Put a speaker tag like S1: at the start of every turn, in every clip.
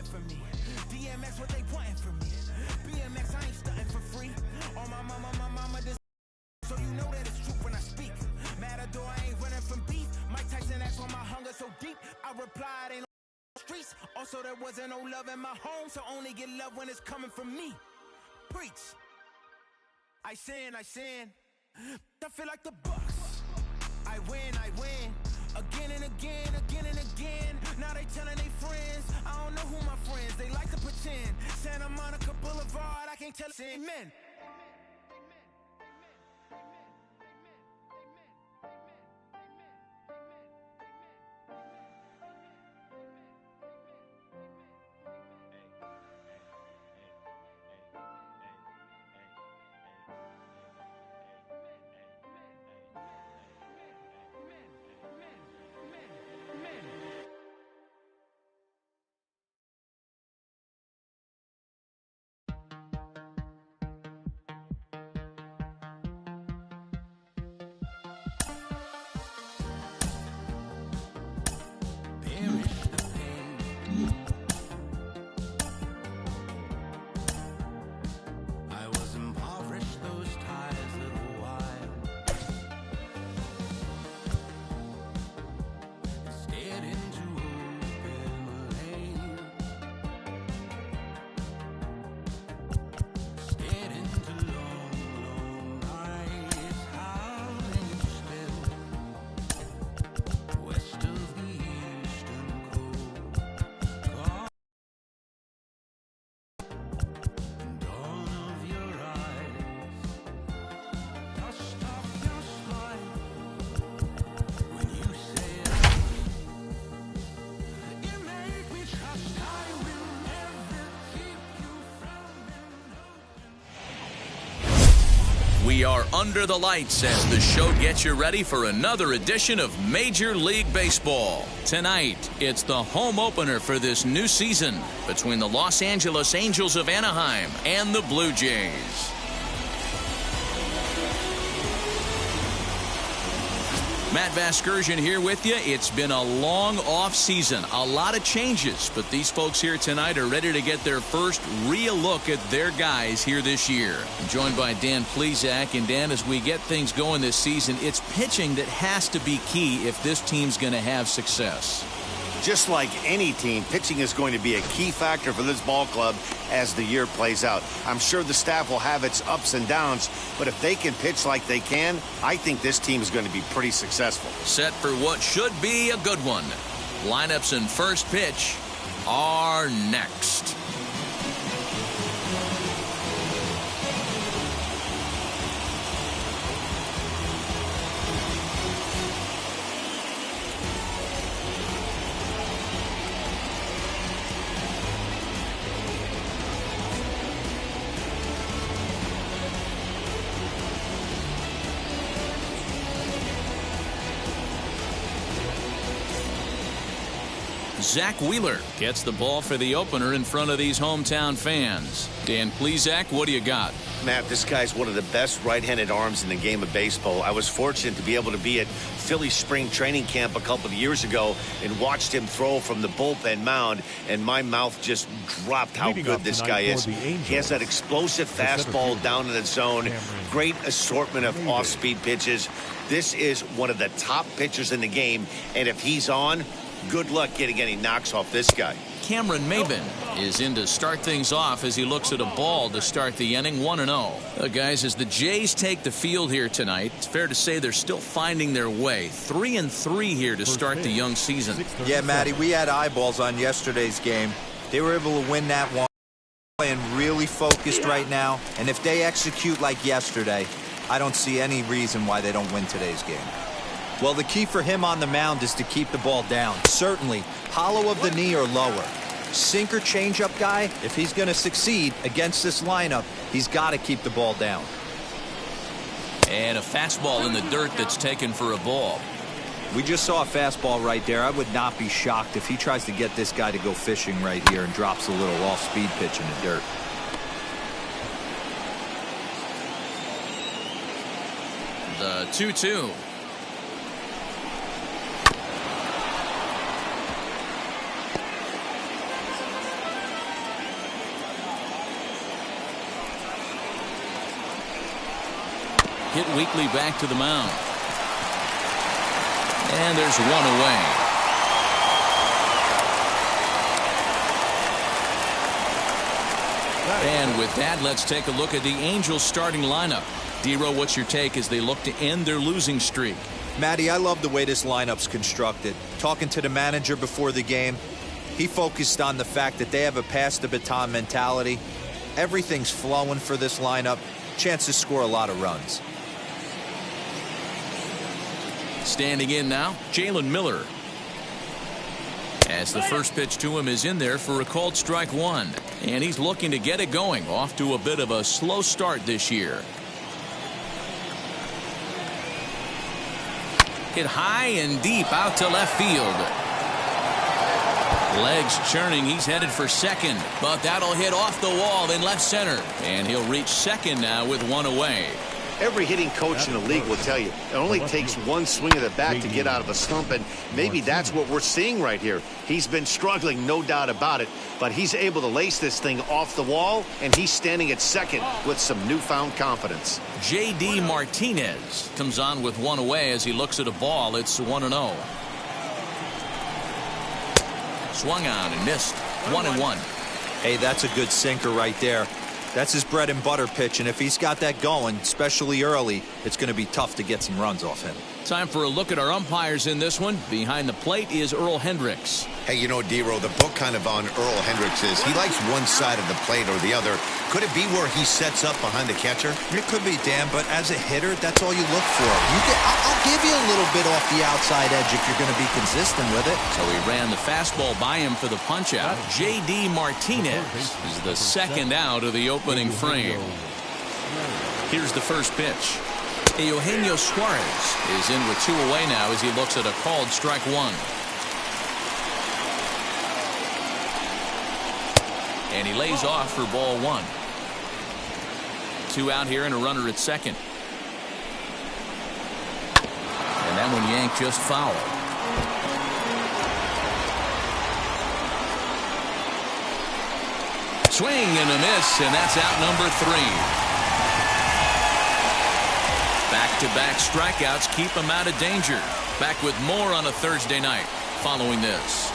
S1: nothing for me. DMX, what they wanting from me. BMX, I ain't stunting for free. On my mama, this. So you know that it's true when I speak. Matador, I ain't running from beef. Mike Tyson, that's on my hunger so deep. I replied, ain't no streets. Also, there wasn't no love in my home, so only get love when it's coming from me. Preach. I sin. I feel like the Bucks. I win. Again and again. Now they telling they friends. I don't know who my friends. They like to pretend. Santa Monica Boulevard, I can't tell. Amen.
S2: We are under the lights as the show gets you ready for another edition of Major League Baseball. Tonight, it's the home opener for this new season between the Los Angeles Angels of Anaheim and the Blue Jays. Matt Vasgersian here with you. It's been a long off season, a lot of changes, but these folks here tonight are ready to get their first real look at their guys here this year. I'm joined by Dan Plesac, and Dan, as we get things going this season, it's pitching that has to be key if this team's going to have success.
S3: Just like any team, pitching is going to be a key factor for this ball club as the year plays out. I'm sure the staff will have its ups and downs, but if they can pitch like they can, I think this team is going to be pretty successful.
S2: Set for what should be a good one. Lineups and first pitch are next. Zach Wheeler gets the ball for the opener in front of these hometown fans. Dan Plesac, what do you got?
S3: Matt, this guy's one of the best right-handed arms in the game of baseball. I was fortunate to be able to be at Philly spring training camp a couple of years ago and watched him throw from the bullpen mound, and my mouth just dropped how good this guy is. He has that explosive fastball down in the zone, great assortment of off-speed pitches. This is one of the top pitchers in the game, and if he's on, good luck getting any knocks off this guy.
S2: Cameron Maybin is in to start things off as he looks at a ball to start the inning, 1-0. Guys, as the Jays take the field here tonight, it's fair to say they're still finding their way. 3-3 here to start the young season.
S4: Yeah, Matty, we had eyeballs on yesterday's game. They were able to win that one. Playing really focused right now, and if they execute like yesterday, I don't see any reason why they don't win today's game. Well, the key for him on the mound is to keep the ball down. Certainly, hollow of the knee or lower. Sinker changeup guy, if he's going to succeed against this lineup, he's got to keep the ball down.
S2: And a fastball in the dirt that's taken for a ball.
S4: We just saw a fastball right there. I would not be shocked if he tries to get this guy to go fishing right here and drops a little off-speed pitch in the dirt.
S2: The 2-2. hit weekly back to the mound. And there's one away. And with that, let's take a look at the Angels starting lineup. D-Row, what's your take as they look to end their losing streak?
S4: Matty, I love the way this lineup's constructed. Talking to the manager before the game, he focused on the fact that they have a pass-the-baton mentality. Everything's flowing for this lineup. Chance to score a lot of runs.
S2: Standing in now, Jalen Miller. As the first pitch to him is in there for a called strike one. And he's looking to get it going. Off to a bit of a slow start this year. Hit high and deep out to left field. Legs churning. He's headed for second. But that'll hit off the wall in left center. And he'll reach second now with one away.
S3: Every hitting coach in the league will tell you it only takes one swing of the bat to get out of a slump, and maybe that's what we're seeing right here. He's been struggling, no doubt about it, but he's able to lace this thing off the wall, and he's standing at second with some newfound confidence.
S2: J.D. Martinez comes on with one away as he looks at a ball. It's 1-0. Swung on and missed. 1-1.
S4: Hey, that's a good sinker right there. That's his bread and butter pitch, and if he's got that going, especially early, it's going to be tough to get some runs off him.
S2: Time for a look at our umpires in this one. Behind the plate is Earl Hendricks.
S5: Hey, you know, D-Row, the book kind of on Earl Hendricks is he likes one side of the plate or the other. Could it be where he sets up behind the catcher?
S4: It could be, Dan, but as a hitter, that's all you look for. I'll give you a little bit off the outside edge if you're going to be consistent with it.
S2: So he ran the fastball by him for the punch-out. J.D. Martinez is the second out of the opening frame. Here's the first pitch. Eugenio Suarez is in with two away now as he looks at a called strike one. And he lays off for ball one. Two out here and a runner at second. And that one yanked just foul. Swing and a miss, and that's out number 3. Back-to-back strikeouts keep him out of danger. Back with more on a Thursday night following this.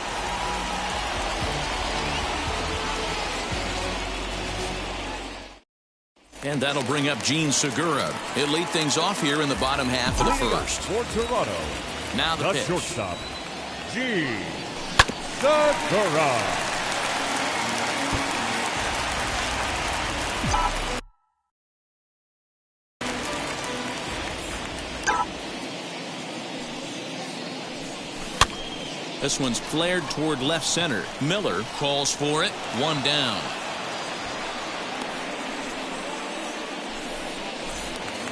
S2: And that'll bring up Gene Segura. He'll lead things off here in the bottom half of the first.
S6: For Toronto,
S2: now the pitch.
S6: Shortstop, Gene Segura.
S2: This one's flared toward left center. Miller calls for it. One down.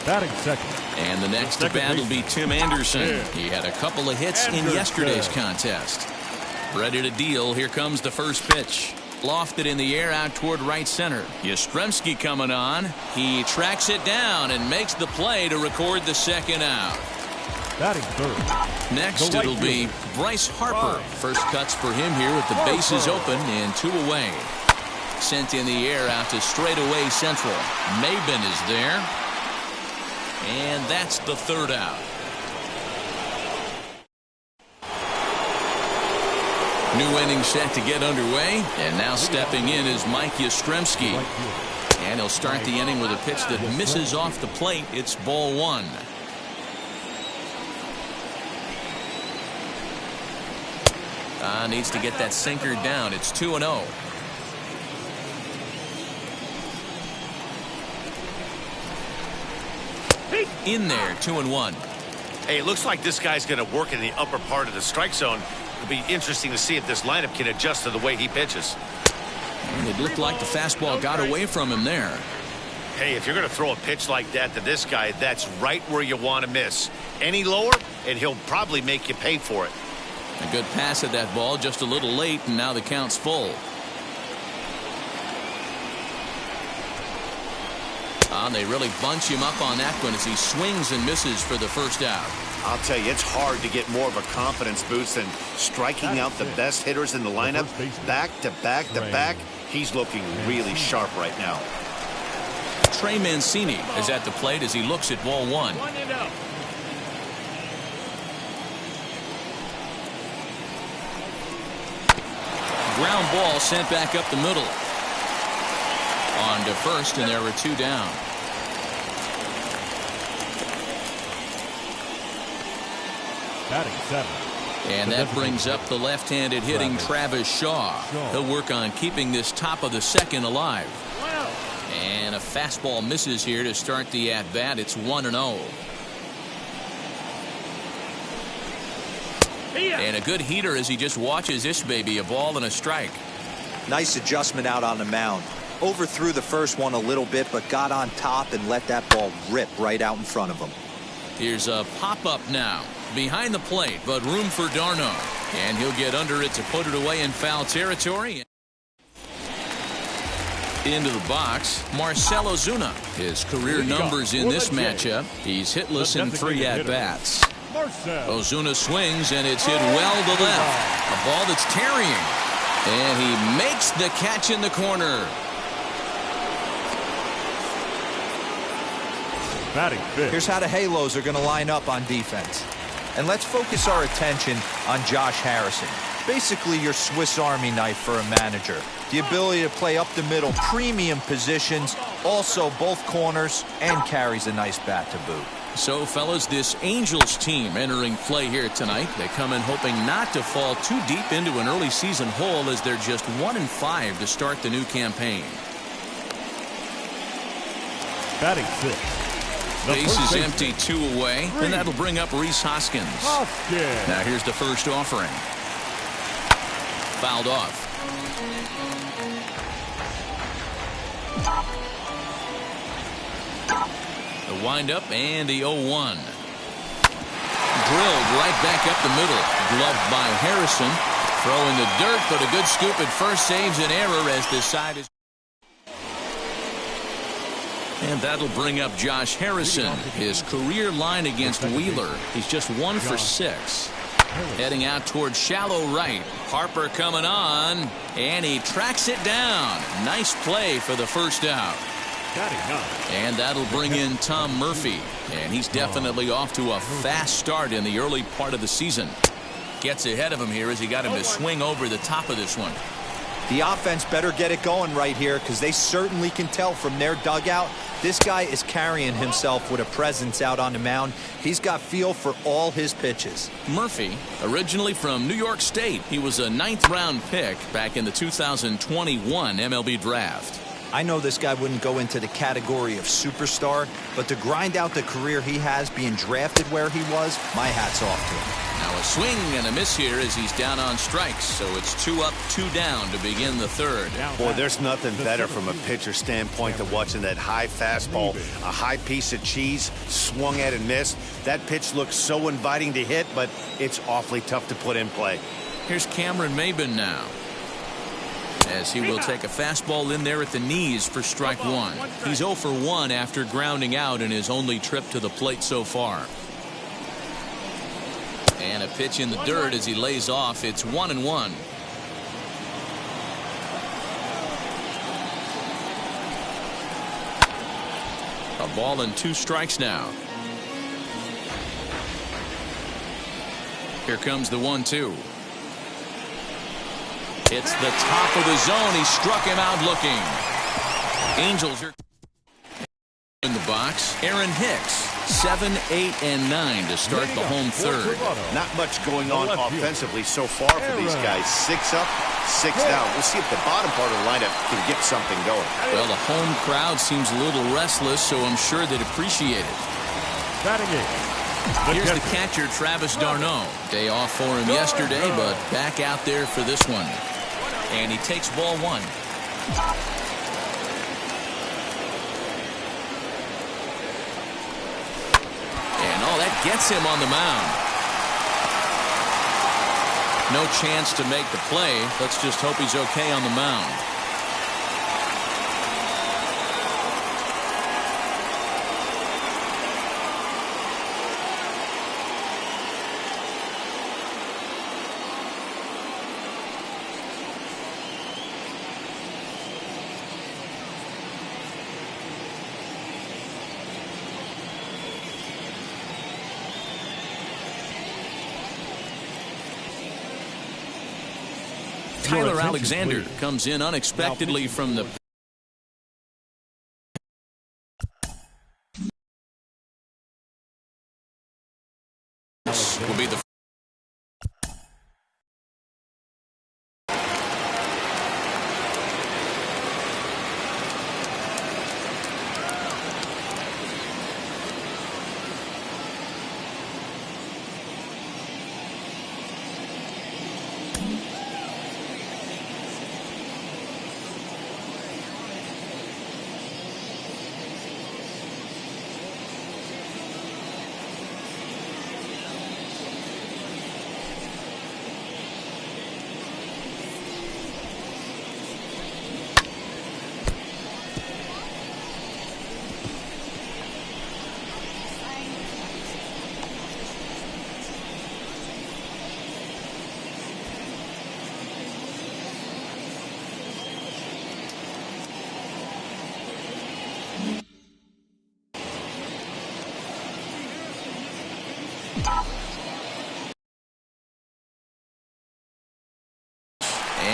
S6: Batting second.
S2: And the next to bat will be Tim Anderson. He had a couple of hits in yesterday's contest. Ready to deal. Here comes the first pitch. Lofted in the air out toward right center. Yastrzemski coming on. He tracks it down and makes the play to record the second out.
S6: Batting third.
S2: Next it'll be Bryce Harper. First cuts for him here with the bases open and two away. Sent in the air out to straightaway central. Maben is there. And that's the third out. New inning set to get underway. And now stepping in is Mike Yastrzemski. And he'll start the inning with a pitch that misses off the plate. It's ball one. Needs to get that sinker down. It's 2-0. In there, 2-1.
S3: Hey, it looks like this guy's going to work in the upper part of the strike zone. It'll be interesting to see if this lineup can adjust to the way he pitches.
S2: And it looked like the fastball got away from him there.
S3: Hey, if you're going to throw a pitch like that to this guy, that's right where you want to miss. Any lower, and he'll probably make you pay for it.
S2: A good pass at that ball, just a little late, and now the count's full. They really bunch him up on that one as he swings and misses for the first out.
S3: I'll tell you, it's hard to get more of a confidence boost than striking out the best hitters in the lineup. Back to back to back, he's looking really sharp right now.
S2: Trey Mancini is at the plate as he looks at ball one. Ground ball sent back up the middle. On to first, and there were two down.
S6: Batting seven.
S2: And that brings up the left-handed hitting Travis Shaw. He'll work on keeping this top of the second alive. And a fastball misses here to start the at-bat. It's 1-0. And a good heater as he just watches this baby, a ball and a strike.
S4: Nice adjustment out on the mound. Overthrew the first one a little bit, but got on top and let that ball rip right out in front of him.
S2: Here's a pop-up now. Behind the plate, but room for d'Arnaud. And he'll get under it to put it away in foul territory. Into the box, Marcell Ozuna. His career numbers in this matchup. He's hitless in 3 at-bats. Ozuna swings, and it's hit well to left. A ball that's tarrying. And he makes the catch in the corner.
S6: Batting fifth.
S4: Here's how the Halos are going to line up on defense. And let's focus our attention on Josh Harrison. Basically your Swiss Army knife for a manager. The ability to play up the middle, premium positions, also both corners, and carries a nice bat to boot.
S2: So, fellas, this Angels team entering play here tonight. They come in hoping not to fall too deep into an early season hole as they're just 1-5 to start the new campaign.
S6: Batting sixth.
S2: Base is empty, 2 away, and that'll bring up Rhys Hoskins. Now here's the first offering. Fouled off. The windup and the 0-1. Drilled right back up the middle. Gloved by Harrison. Throw in the dirt, but a good scoop at first saves an error as this side is. And that'll bring up Josh Harrison. His career line against Wheeler. He's just 1 for 6. Heading out towards shallow right. Harper coming on. And he tracks it down. Nice play for the first out. And that'll bring in Tom Murphy. And he's definitely off to a fast start in the early part of the season. Gets ahead of him here as he got him to swing over the top of this one.
S4: The offense better get it going right here because they certainly can tell from their dugout this guy is carrying himself with a presence out on the mound. He's got feel for all his pitches.
S2: Murphy, originally from New York State, he was a 9th-round pick back in the 2021 MLB draft.
S4: I know this guy wouldn't go into the category of superstar, but to grind out the career he has being drafted where he was, my hat's off to him.
S2: Now a swing and a miss here as he's down on strikes, so it's 2 up, 2 down to begin the third.
S3: Boy, there's nothing better from a pitcher standpoint than watching that high fastball, a high piece of cheese, swung at and missed. That pitch looks so inviting to hit, but it's awfully tough to put in play.
S2: Here's Cameron Maybin now, as he will take a fastball in there at the knees for strike 1. He's 0 for 1 after grounding out in his only trip to the plate so far. And a pitch in the dirt as he lays off. It's 1-1. A ball and 2 strikes now. Here comes the 1-2. It's the top of the zone. He struck him out looking. Angels are in the box. Aaron Hicks, 7, 8, and 9 to start the home third.
S3: Not much going on offensively so far for these guys. 6 up, 6 down. We'll see if the bottom part of the lineup can get something going.
S2: Well, the home crowd seems a little restless, so I'm sure they'd appreciate it.
S6: Batting eighth.
S2: Here's the catcher, Travis d'Arnaud. Day off for him yesterday, but back out there for this one. And he takes ball 1. And that gets him on the mound. No chance to make the play. Let's just hope he's okay on the mound. Tyler Alexander comes in unexpectedly from the will be the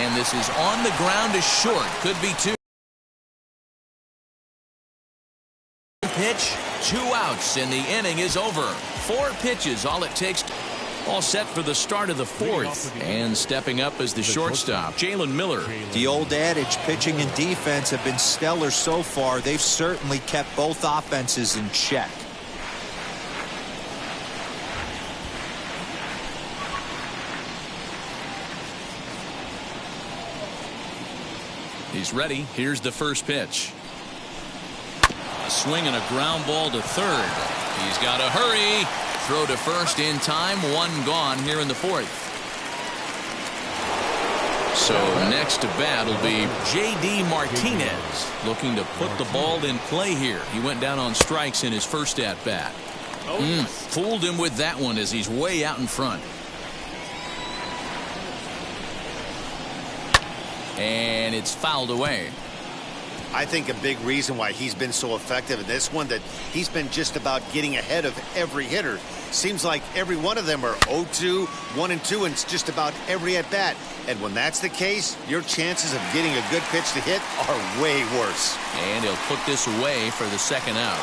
S2: and this is on the ground is short. Could be two. Pitch, 2 outs, and the inning is over. 4 pitches, all it takes. All set for the start of the 4th. And stepping up as the shortstop, Jalen Miller.
S4: The old adage, pitching and defense have been stellar so far. They've certainly kept both offenses in check.
S2: He's ready. Here's the first pitch. A swing and a ground ball to third. He's got to hurry. Throw to first in time. 1 gone here in the 4th. So next to bat will be J.D. Martinez, looking to put the ball in play here. He went down on strikes in his first at bat. Fooled him with that one as he's way out in front. And it's fouled away.
S3: I think a big reason why he's been so effective in this one, that he's been just about getting ahead of every hitter. Seems like every one of them are 0-2, 1-2, and it's just about every at bat. And when that's the case, your chances of getting a good pitch to hit are way worse.
S2: And he'll put this away for the second out.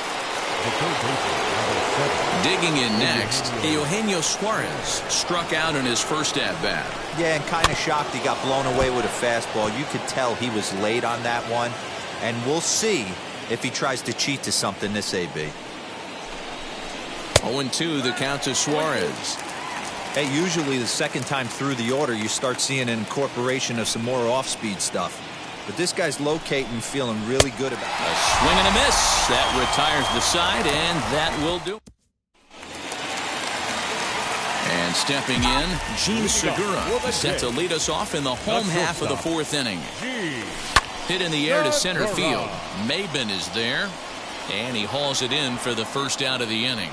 S2: Digging in next, Eugenio Suarez struck out in his first at bat.
S4: Yeah, and kind of shocked he got blown away with a fastball. You could tell he was late on that one. And we'll see if he tries to cheat to something this AB.
S2: 0-2 the count to Suarez.
S4: Hey, usually the second time through the order you start seeing an incorporation of some more off-speed stuff. But this guy's locating, feeling really good about it.
S2: A swing and a miss. That retires the side, and that will do. And stepping in, Gene Segura set to lead us off in the home half of the 4th inning. Hit in the air to center field. Maben is there, and he hauls it in for the first out of the inning.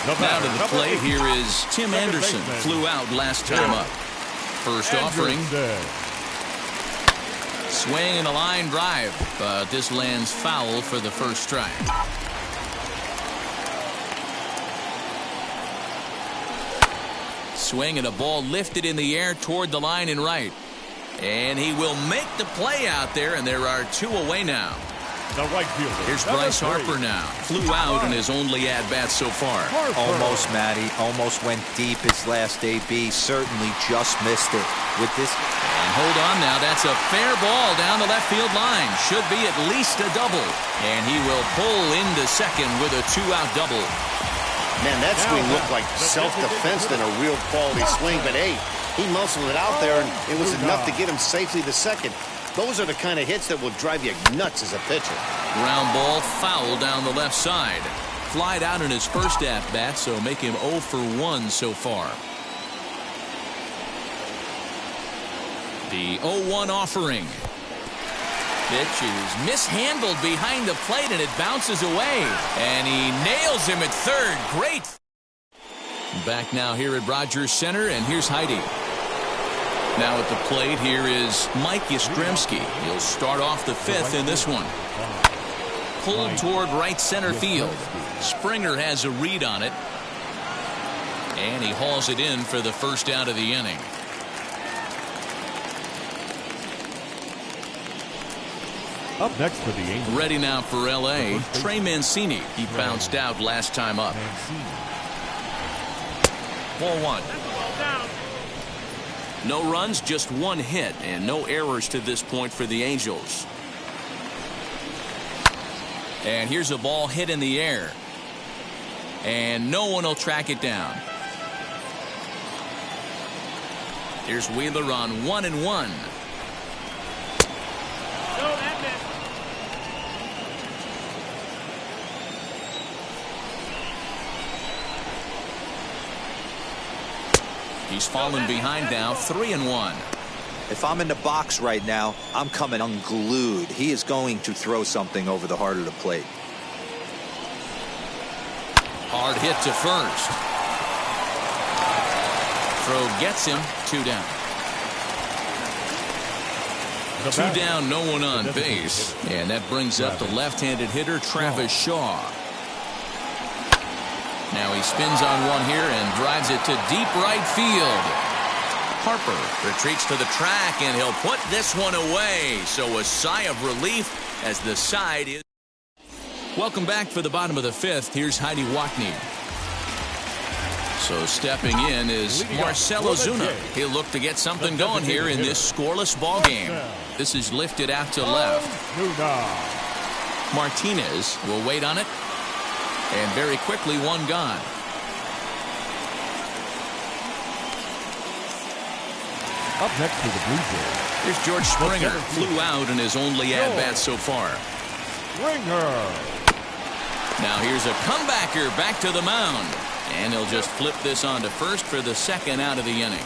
S2: Now to the plate, here is Tim Anderson. Flew out last time up. First offering. Swing and a line drive, but this lands foul for the first strike. Swing and a ball lifted in the air toward the line and right. And he will make the play out there, and there are 2 away now.
S6: The right fielder.
S2: Here's Bryce Harper now. Flew out in his only at-bat so far.
S4: Almost, Matty. Almost went deep his last AB. Certainly just missed it with this.
S2: And hold on now. That's a fair ball down the left field line. Should be at least a double. And he will pull into second with a 2-out double.
S3: Man, that swing looked like self-defense than a real quality swing. But, hey, he muscled it out there, and it was enough to get him safely to second. Those are the kind of hits that will drive you nuts as a pitcher.
S2: Ground ball foul down the left side. Flied out in his first at-bat, so make him 0 for 1 so far. The 0-1 offering. Pitch is mishandled behind the plate, and it bounces away. And he nails him at third. Great. Back now here at Rogers Center, and here's Heidi. Now at the plate, here is Mike Yastrzemski. He'll start off the 5th in this one. Pulled toward right center field. Springer has a read on it. And he hauls it in for the first out of the inning.
S6: Up next for the Angels.
S2: Ready now for L.A., Trey Mancini. He bounced out last time up. Ball one. No runs, just one hit, and no errors to this point for the Angels. And here's a ball hit in the air. And no one will track it down. Here's Wheeler on 1-1. He's fallen behind now, 3-1.
S4: If I'm in the box right now, I'm coming unglued. He is going to throw something over the heart of the plate.
S2: Hard hit to first. Throw gets him, 2 down. 2 down, no one on base. And that brings up the left-handed hitter, Travis Shaw. Now he spins on one here and drives it to deep right field. Harper retreats to the track, and he'll put this one away. So a sigh of relief as the side is. Welcome back for the bottom of the 5th. Here's Heidi Watney. So stepping in is Marcell Ozuna. He'll look to get something going here in this scoreless ball game. This is lifted out to left. Martinez will wait on it. And very quickly, one gone.
S6: Up next to the Blue Jays.
S2: Here's George Springer. Flew out in his only at-bat so far.
S6: Springer.
S2: Now here's a comebacker back to the mound. And he'll just flip this on to first for the second out of the inning.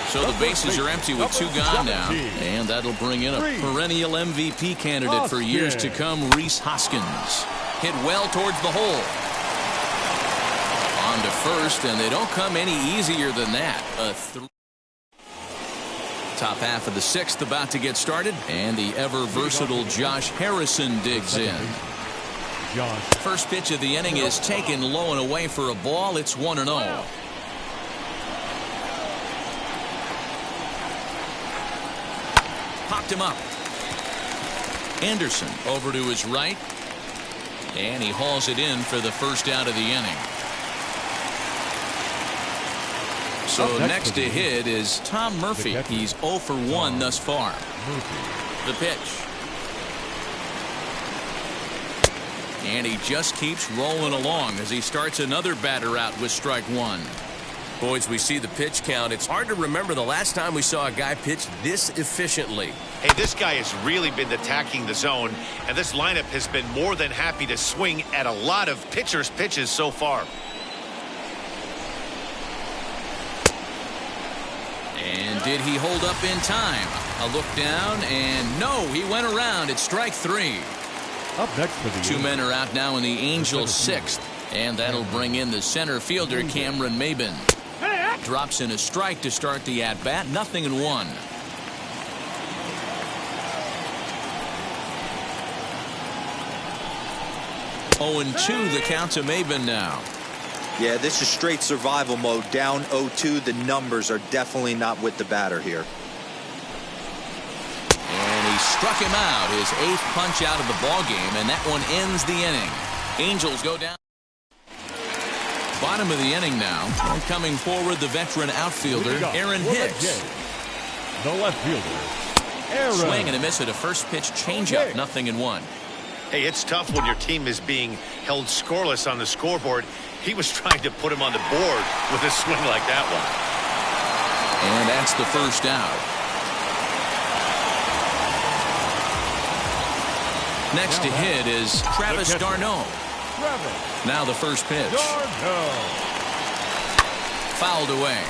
S2: So the bases are empty with 2 gone now. And that'll bring in a perennial MVP candidate for years to come, Rhys Hoskins. Hit well towards the hole. On to first, and they don't come any easier than that. Top half of the 6th about to get started. And the ever-versatile Josh Harrison digs in. First pitch of the inning is taken low and away for a ball. It's 1-0. Popped him up. Anderson over to his right. And he hauls it in for the first out of the inning. So next to hit is Tom Murphy. He's 0 for 1 thus far. The pitch. And he just keeps rolling along as he starts another batter out with strike 1.
S7: Boys, we see the pitch count. It's hard to remember the last time we saw a guy pitch this efficiently.
S3: Hey, this guy has really been attacking the zone, and this lineup has been more than happy to swing at a lot of pitchers' pitches so far.
S2: And did he hold up in time? A look down, and no, he went around. It's strike 3.
S6: Up next for the
S2: 2 men are out now in the Angels' 6th. And that'll bring in the center fielder, Cameron Maybin. Drops in a strike to start the at-bat. 0-1. Oh, and 2 the count to Maybin now.
S4: Yeah, this is straight survival mode. Down 0-2. The numbers are definitely not with the batter here.
S2: And he struck him out, his 8th punch out of the ball game, and that one ends the inning. Angels go down. Bottom of the inning now. And coming forward, the veteran outfielder, Aaron Hicks.
S6: The left fielder, Aaron.
S2: Swing and a miss at a first pitch changeup. 0-1.
S3: Hey, it's tough when your team is being held scoreless on the scoreboard. He was trying to put him on the board with a swing like that one.
S2: And that's the first out. Next to hit is Travis d'Arnaud. Now the first pitch. Fouled away.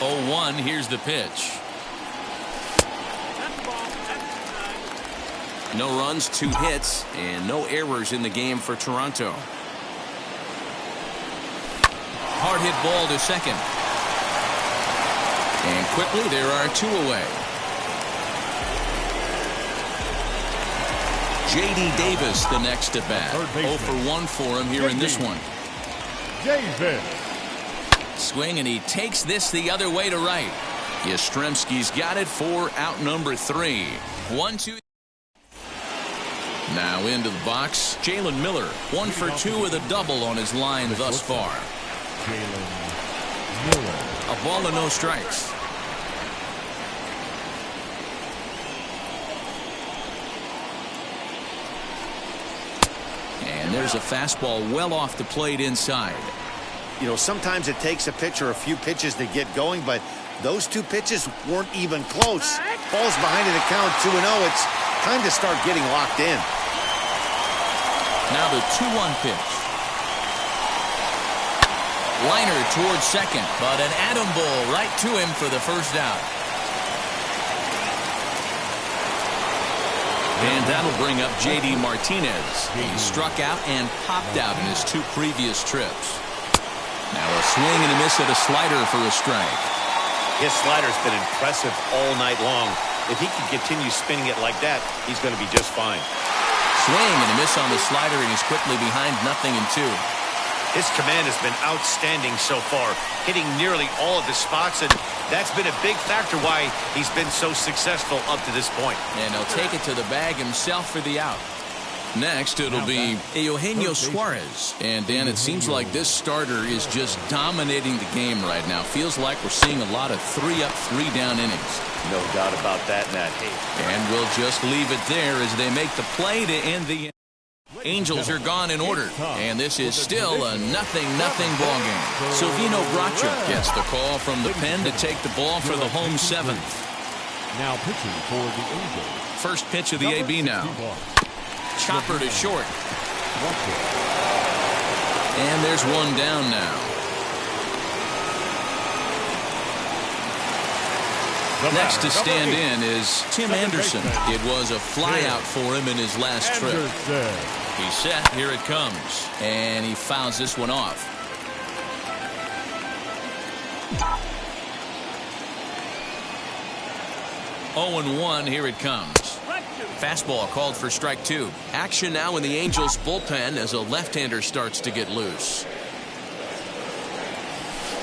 S2: Oh, 1. Here's the pitch. No runs, 2 hits, and no errors in the game for Toronto. Hard hit ball to second. And quickly there are 2 away. J.D. Davis the next at bat. 0 for 1 for him here in this one.
S6: JAYS.
S2: Swing, and he takes this the other way to right. Yastrzemski's got it for out number 3. 1-2. Now into the box, Jalen Miller. 1 for 2 with a double on his line thus far.
S6: Jalen Miller.
S2: A ball and no strikes. And there's a fastball well off the plate inside.
S3: You know, sometimes it takes a pitcher a few pitches to get going, but those 2 pitches weren't even close. Ball's behind in the count 2-0. It's time to start getting locked in.
S2: Now the 2-1 pitch. Liner towards second, but an atom ball right to him for the first out. And that'll bring up J.D. Martinez. He struck out and popped out in his 2 previous trips. Now a swing and a miss at a slider for a strike.
S3: His slider's been impressive all night long. If he can continue spinning it like that, he's going to be just fine.
S2: Swing and a miss on the slider, and he's quickly behind 0-2.
S3: His command has been outstanding so far, hitting nearly all of his spots, and that's been a big factor why he's been so successful up to this point.
S2: And he'll take it to the bag himself for the out. Next, it'll be Eugenio Suarez. And, Dan, it seems like this starter is just dominating the game right now. Feels like we're seeing a lot of 3-up, 3-down innings.
S3: No doubt about that, Matt.
S2: And we'll just leave it there as they make the play to end the Angels are gone in order, and this is still a 0-0 ball game. Silvino Bracho gets the call from the pen to take the ball for the home 7th.
S6: Now pitching for the Angels.
S2: First pitch of the AB now. Chopper to short. And there's one down now. Next to stand in is Tim Anderson. It was a flyout for him in his last trip. He's set. Here it comes. And he fouls this one off. Oh, 1. Here it comes. Fastball called for strike 2. Action now in the Angels bullpen as a left-hander starts to get loose.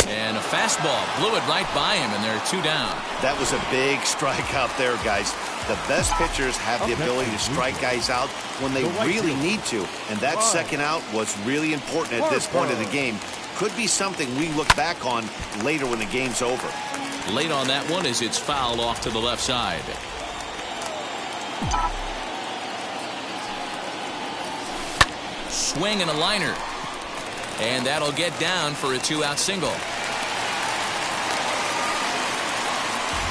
S2: And a fastball blew it right by him, and they're 2 down.
S3: That was a big strike out there, guys. The best pitchers have the ability to strike guys out when they really need to, and that second out was really important at this point of the game. Could be something we look back on later when the game's over.
S2: Late on that one as it's fouled off to the left side. Swing and a liner. And that'll get down for a 2-out single.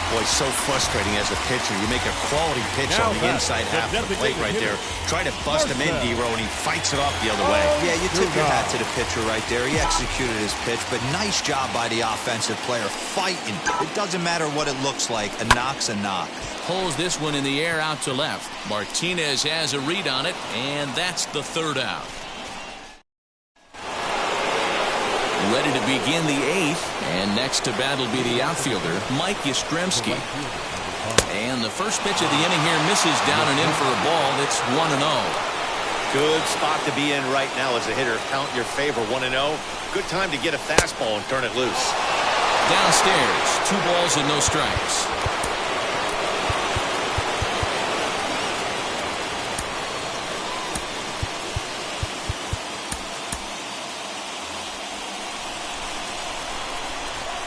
S3: Boy, so frustrating as a pitcher. You make a quality pitch on the inside half of the plate right there. Try to bust him in, D-Row, and he fights it off the other way.
S4: Yeah, you tip your hat to the pitcher right there. He executed his pitch, but nice job by the offensive player fighting. It doesn't matter what it looks like. A knock's a knock.
S2: Pulls this one in the air out to left. Martinez has a read on it, and that's the 3rd out. Ready to begin the 8th, and next to bat will be the outfielder, Mike Yastrzemski. And the first pitch of the inning here misses down and in for a ball. It's 1-0.
S3: Good spot to be in right now as a hitter. Count your favor, 1-0. Good time to get a fastball and turn it loose.
S2: Downstairs, 2 balls and no strikes.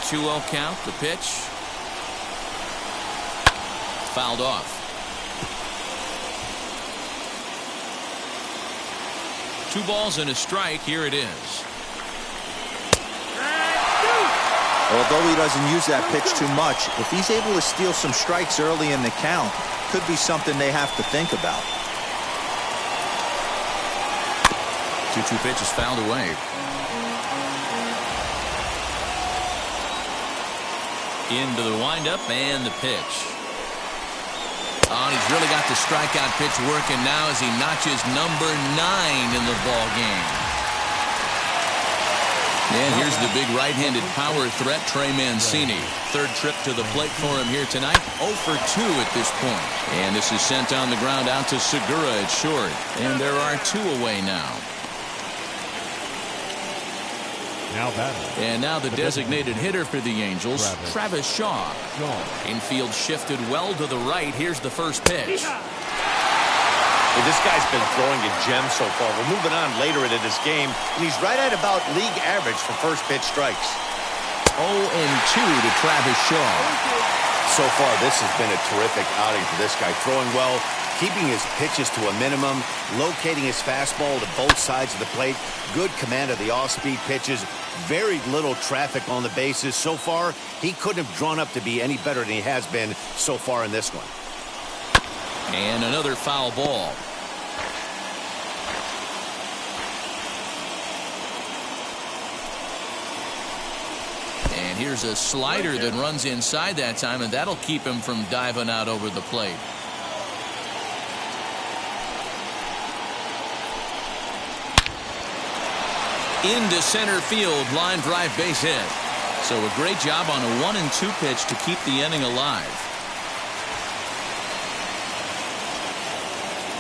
S2: Two-0 count, the pitch. Fouled off. Two balls and a strike. Here it is.
S4: Although he doesn't use that pitch too much, if he's able to steal some strikes early in the count, could be something they have to think about.
S2: 2-2 pitch is fouled away. Into the windup and the pitch. Oh, he's really got the strikeout pitch working now as he notches number 9 in the ball game. And here's the big right-handed power threat, Trey Mancini. Third trip to the plate for him here tonight. 0 for 2 at this point. And this is sent on the ground out to Segura at short. And there are 2 away now. And now the designated hitter for the Angels, Travis Shaw. Infield shifted well to the right. Here's the first pitch.
S3: Well, this guy's been throwing a gem so far. We're moving on later into this game, and he's right at about league average for first pitch strikes.
S2: 0-2 to Travis Shaw.
S3: So far, this has been a terrific outing for this guy. Throwing well, keeping his pitches to a minimum, locating his fastball to both sides of the plate, good command of the off-speed pitches, very little traffic on the bases. So far, he couldn't have drawn up to be any better than he has been so far in this one.
S2: And another foul ball. And here's a slider that runs inside that time, and that'll keep him from diving out over the plate. Into center field, line drive, base hit. So a great job on a 1-2 pitch to keep the inning alive.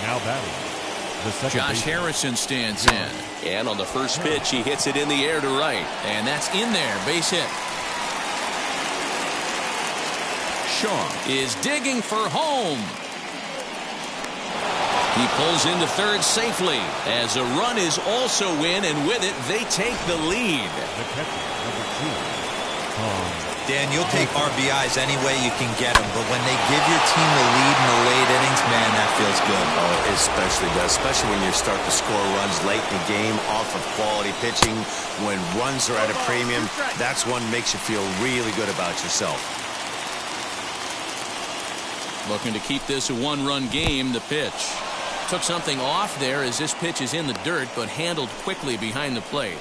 S6: Now batting, the second
S2: Josh
S6: baseman.
S2: Harrison stands in. And on the first pitch, he hits it in the air to right. And that's in there, base hit. Shaw is digging for home. He pulls into third safely as a run is also in, and with it, they take the lead.
S6: The catcher, number 2, Tom.
S4: Dan, you'll take RBIs any way you can get them, but when they give your team the lead in the late innings, man, that feels good.
S3: Oh, it especially does, especially when you start to score runs late in the game off of quality pitching. When runs are at a premium, that's one makes you feel really good about yourself.
S2: Looking to keep this a one-run game, the pitch. Took something off there as this pitch is in the dirt, but handled quickly behind the plate.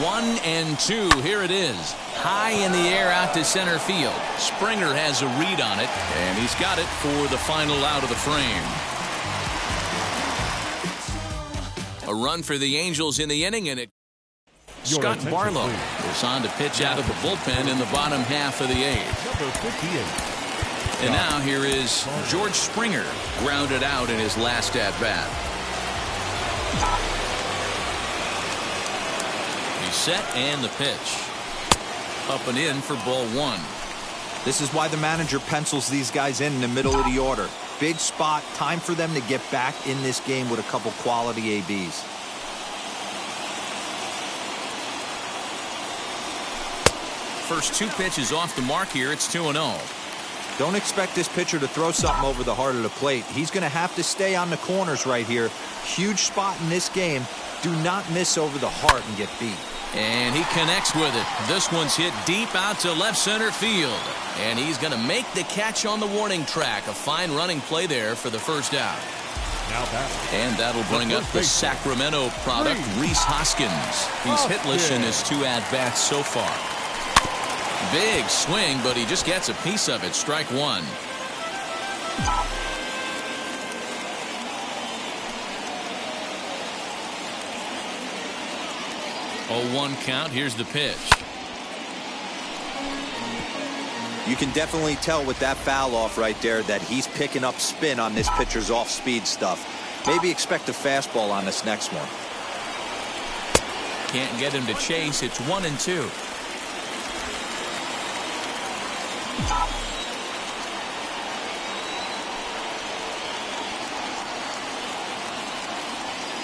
S2: 1-2. Here it is. High in the air out to center field. Springer has a read on it, and he's got it for the final out of the frame. A run for the Angels in the inning, and it. Scott Barlow is on to pitch out of the bullpen in the bottom half of the 8th.
S6: Number 58.
S2: And now here is George Springer, grounded out in his last at-bat. He's set, and the pitch. Up and in for ball 1.
S4: This is why the manager pencils these guys in the middle of the order. Big spot, time for them to get back in this game with a couple quality ABs.
S2: First 2 pitches off the mark here. It's 2-0.
S4: Don't expect this pitcher to throw something over the heart of the plate. He's going to have to stay on the corners right here. Huge spot in this game. Do not miss over the heart and get beat.
S2: And he connects with it. This one's hit deep out to left center field. And he's going to make the catch on the warning track. A fine running play there for the first out.
S6: Now batting.
S2: And that'll bring up the Sacramento product, Rhys Hoskins. He's hitless in his 2 at-bats so far. Big swing, but he just gets a piece of it. Strike 1. Oh, 1 count. Here's the pitch.
S4: You can definitely tell with that foul off right there that he's picking up spin on this pitcher's off-speed stuff. Maybe expect a fastball on this next one.
S2: Can't get him to chase. It's 1-2.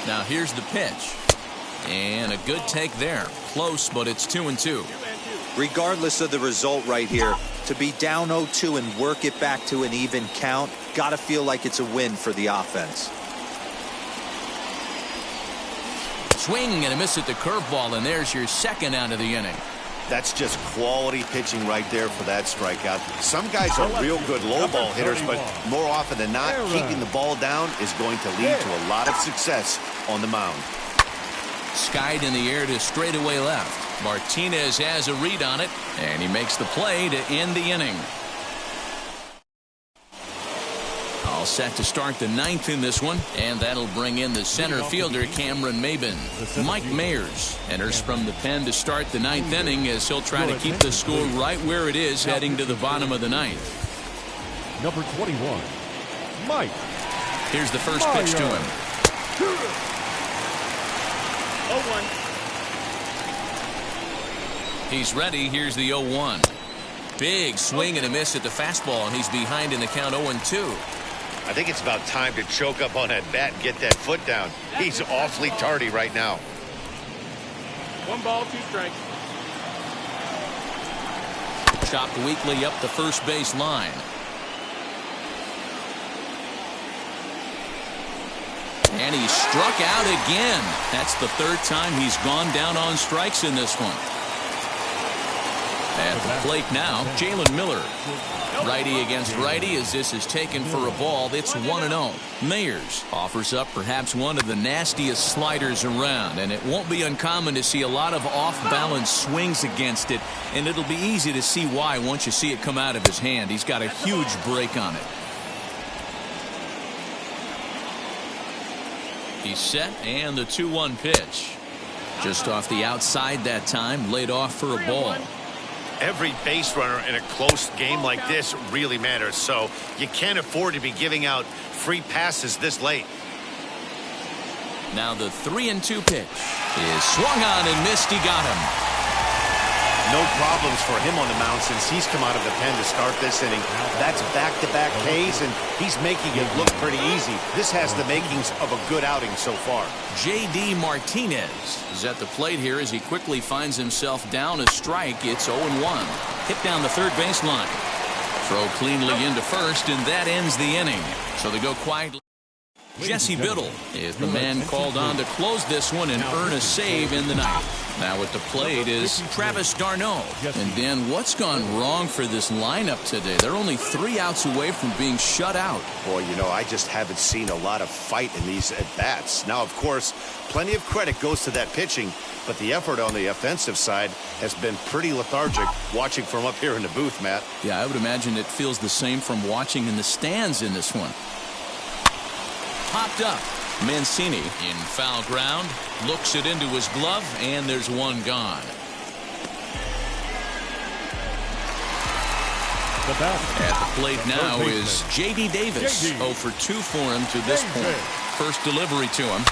S2: Now here's the pitch. And a good take there. Close, but it's 2-2.
S4: Regardless of the result right here, to be down 0-2 and work it back to an even count, gotta feel like it's a win for the offense.
S2: Swing and a miss at the curveball, and there's your second out of the inning.
S3: That's just quality pitching right there for that strikeout. Some guys are real good low ball hitters, but more often than not, keeping the ball down is going to lead to a lot of success on the mound.
S2: Skied in the air to straightaway left. Martinez has a read on it, and he makes the play to end the inning. All set to start the ninth in this one, and that'll bring in the center fielder, Cameron Maben. Mike Mayers enters from the pen to start the ninth inning as he'll try to keep the score right where it is heading to the bottom of the ninth.
S6: Number 21, Mike.
S2: Here's the first pitch to him.
S8: 0-1.
S2: He's ready. Here's the 0-1. Big swing and a miss at the fastball, and he's behind in the count 0-2.
S3: I think it's about time to choke up on that bat and get that foot down. He's awfully tardy right now.
S8: 1 ball, 2 strikes.
S2: Chopped weakly up the first base line. And he struck out again. That's the third time he's gone down on strikes in this one. At the plate now, Jalen Miller. Righty against righty as this is taken for a ball. It's 1-0. Mayers offers up perhaps one of the nastiest sliders around, and it won't be uncommon to see a lot of off-balance swings against it, and it'll be easy to see why once you see it come out of his hand. He's got a huge break on it. He's set, and the 2-1 pitch. Just off the outside that time, laid off for a ball.
S3: Every base runner in a close game like this really matters, so you can't afford to be giving out free passes this late.
S2: Now the 3-2 pitch is swung on and missed. He got him.
S3: No problems for him on the mound since he's come out of the pen to start this inning. That's back-to-back Ks, and he's making it look pretty easy. This has the makings of a good outing so far.
S2: J.D. Martinez is at the plate here as he quickly finds himself down a strike. It's 0-1. Hit down the third baseline. Throw cleanly into first, and that ends the inning. So they go quietly. Jesse Biddle is the man called on to close this one and earn a save in the ninth. Now at the plate is Travis d'Arnaud. And Dan, what's gone wrong for this lineup today? They're only 3 outs away from being shut out.
S3: Boy, you know, I just haven't seen a lot of fight in these at-bats. Now, of course, plenty of credit goes to that pitching, but the effort on the offensive side has been pretty lethargic watching from up here in the booth, Matt.
S2: Yeah, I would imagine it feels the same from watching in the stands in this one. Popped up. Mancini in foul ground, looks it into his glove, and there's one gone. At the plate now is J.D. Davis. 0 for 2 for him to this point. First delivery to him.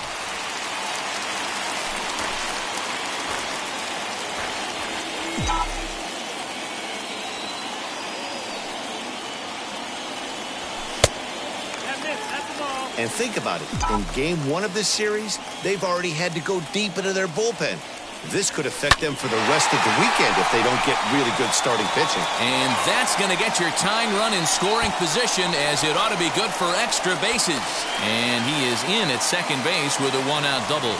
S3: And think about it. In game 1 of this series, they've already had to go deep into their bullpen. This could affect them for the rest of the weekend if they don't get really good starting pitching.
S2: And that's going to get your tying run in scoring position, as it ought to be good for extra bases. And he is in at second base with a 1-out double.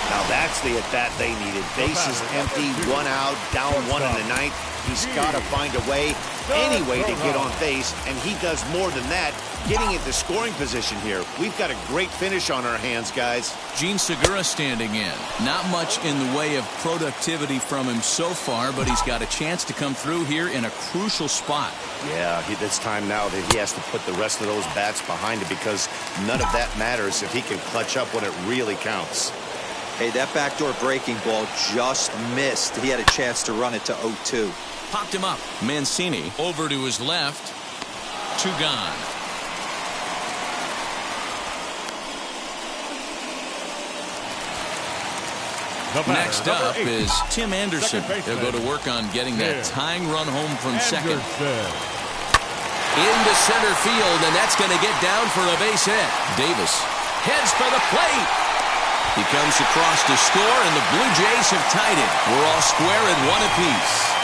S3: Now that's the at-bat they needed. Bases empty, 1 out, down 1 in the ninth. He's got to find a way, any way to get on base, and he does more than that, getting into scoring position here. We've got a great finish on our hands, guys.
S2: Gene Segura standing in. Not much in the way of productivity from him so far, but he's got a chance to come through here in a crucial spot.
S3: Yeah, it's time now that he has to put the rest of those bats behind him, because none of that matters if he can clutch up when it really counts.
S4: Hey, that backdoor breaking ball just missed. He had a chance to run it to 0-2.
S2: Popped him up. Mancini over to his left. 2 gone. Next up is Tim Anderson. He'll go to work on getting that tying run home from second. Into center field, and that's going to get down for a base hit. Davis heads for the plate. He comes across to score, and the Blue Jays have tied it. We're all square at 1 apiece.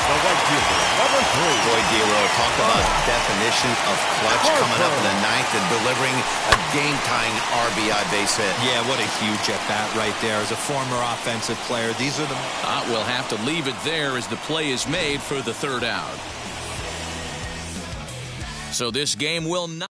S6: The right fielder, number 3.
S3: Boy, D'Lo, talk about definition of clutch, coming up in the ninth and delivering a game-tying RBI base hit.
S4: Yeah, what a huge at-bat right there. As a former offensive player, these are the...
S2: We'll have to leave it there as the play is made for the 3rd out. So this game will not...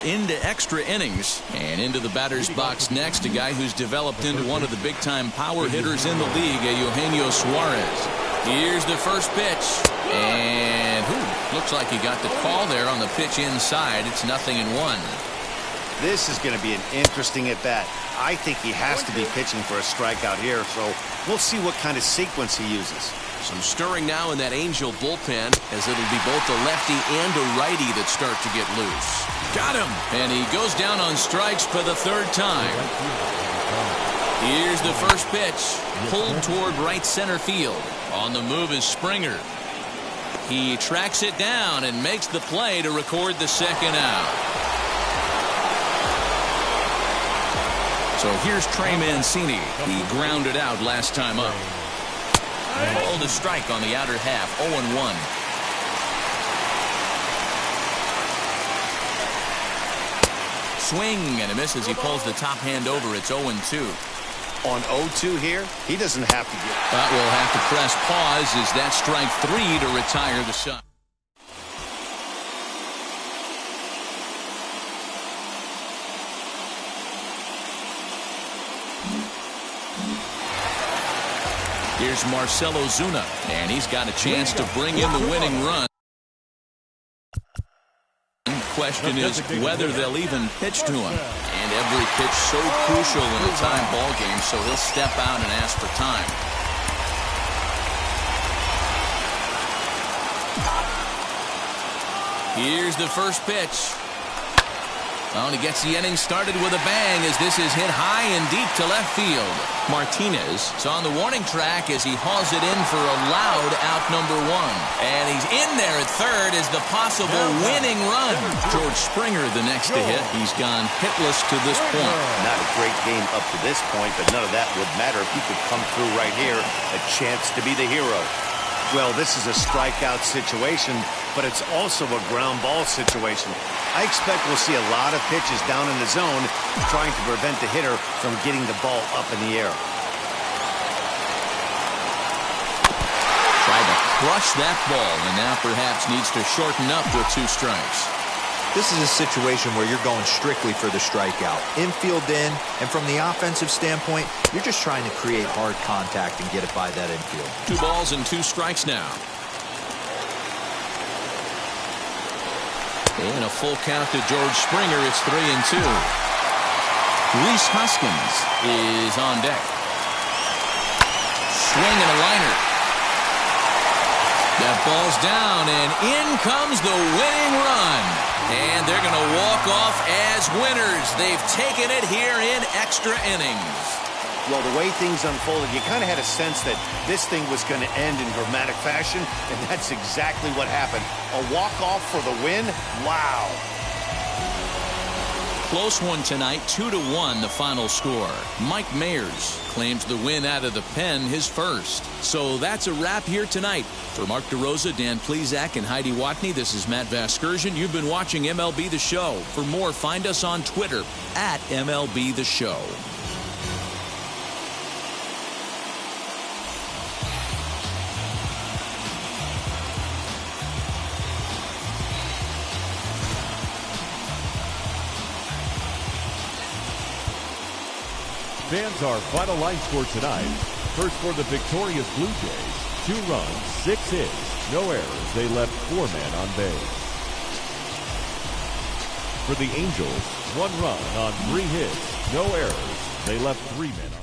S2: into extra innings, and into the batter's box next, a guy who's developed into one of the big-time power hitters in the league, Eugenio Suarez. Here's the first pitch, and Looks like he got the call there on the pitch inside. It's 0-1.
S3: This is going to be an interesting at-bat. I think he has to be pitching for a strikeout here, so we'll see what kind of sequence he uses.
S7: Some stirring now in that Angel bullpen, as it'll be both a lefty and a righty that start to get loose.
S2: Got him! And he goes down on strikes for the third time. Here's the first pitch, pulled toward right center field. On the move is Springer. He tracks it down and makes the play to record the second out. So here's Trey Mancini. He grounded out last time up. Called a strike on the outer half, 0-1. Swing and a miss as he pulls the top hand over. It's 0-2.
S3: On 0-2 here, he doesn't have to get.
S2: But we'll have to press pause as that strike 3 to retire the side. Here's Marcell Ozuna, and he's got a chance to bring in the winning run. Question is whether they'll even pitch to him. And every pitch so crucial in a tie ball game, so he'll step out and ask for time. Here's the first pitch. Oh, and he gets the inning started with a bang as this is hit high and deep to left field. Martinez is on the warning track as he hauls it in for a loud out number 1. And he's in there at third as the possible winning run. George Springer the next to hit. He's gone hitless to this point.
S3: Not a great game up to this point, but none of that would matter if he could come through right here. A chance to be the hero. Well, this is a strikeout situation, but it's also a ground ball situation. I expect we'll see a lot of pitches down in the zone trying to prevent the hitter from getting the ball up in the air.
S2: Tried to crush that ball and now perhaps needs to shorten up with 2 strikes.
S4: This is a situation where you're going strictly for the strikeout. Infield in, and from the offensive standpoint, you're just trying to create hard contact and get it by that infield.
S2: 2 balls and 2 strikes now. And a full count to George Springer. It's 3-2. Rhys Hoskins is on deck. Swing and a liner. That ball's down, and in comes the winning run. And they're going to walk off as winners. They've taken it here in extra innings.
S3: Well, the way things unfolded, you kind of had a sense that this thing was going to end in dramatic fashion, and that's exactly what happened. A walk-off for the win? Wow.
S2: Close one tonight, 2-1 the final score. Mike Mayers claims the win out of the pen, his first. So that's a wrap here tonight. For Mark DeRosa, Dan Plesac, and Heidi Watney, this is Matt Vasgersian. You've been watching MLB The Show. For more, find us on Twitter at MLB The Show.
S6: Fans, our final line score tonight. First for the victorious Blue Jays, 2 runs, 6 hits, no errors. They left 4 men on base. For the Angels, 1 run on 3 hits, no errors. They left 3 men on base.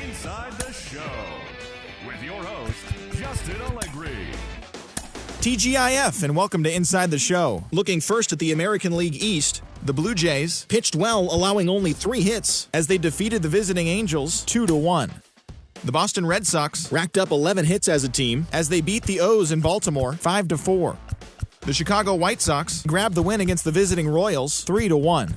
S9: Inside the Show with your host, Justin Allegri.
S10: TGIF, and welcome to Inside the Show. Looking first at the American League East, the Blue Jays pitched well, allowing only 3 hits as they defeated the visiting Angels 2-1. The Boston Red Sox racked up 11 hits as a team as they beat the O's in Baltimore 5-4. The Chicago White Sox grabbed the win against the visiting Royals 3-1.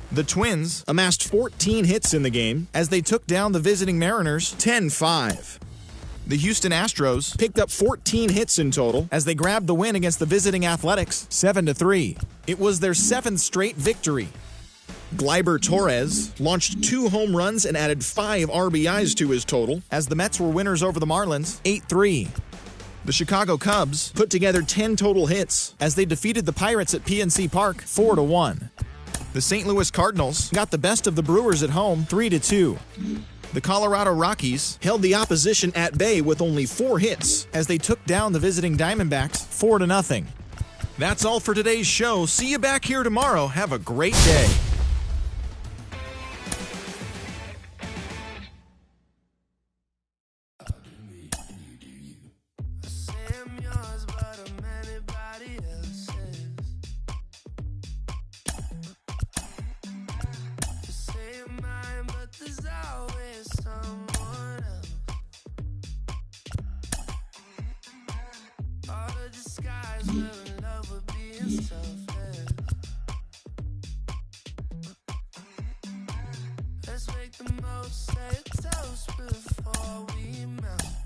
S10: The Twins amassed 14 hits in the game as they took down the visiting Mariners 10-5. The Houston Astros picked up 14 hits in total as they grabbed the win against the visiting Athletics 7-3. It was their 7th straight victory. Gleyber Torres launched 2 home runs and added 5 RBIs to his total as the Mets were winners over the Marlins 8-3. The Chicago Cubs put together 10 total hits as they defeated the Pirates at PNC Park 4-1. The St. Louis Cardinals got the best of the Brewers at home 3-2. The Colorado Rockies held the opposition at bay with only 4 hits as they took down the visiting Diamondbacks 4-0. That's all for today's show. See you back here tomorrow. Have a great day.
S1: Let's make the most, say a toast before we melt.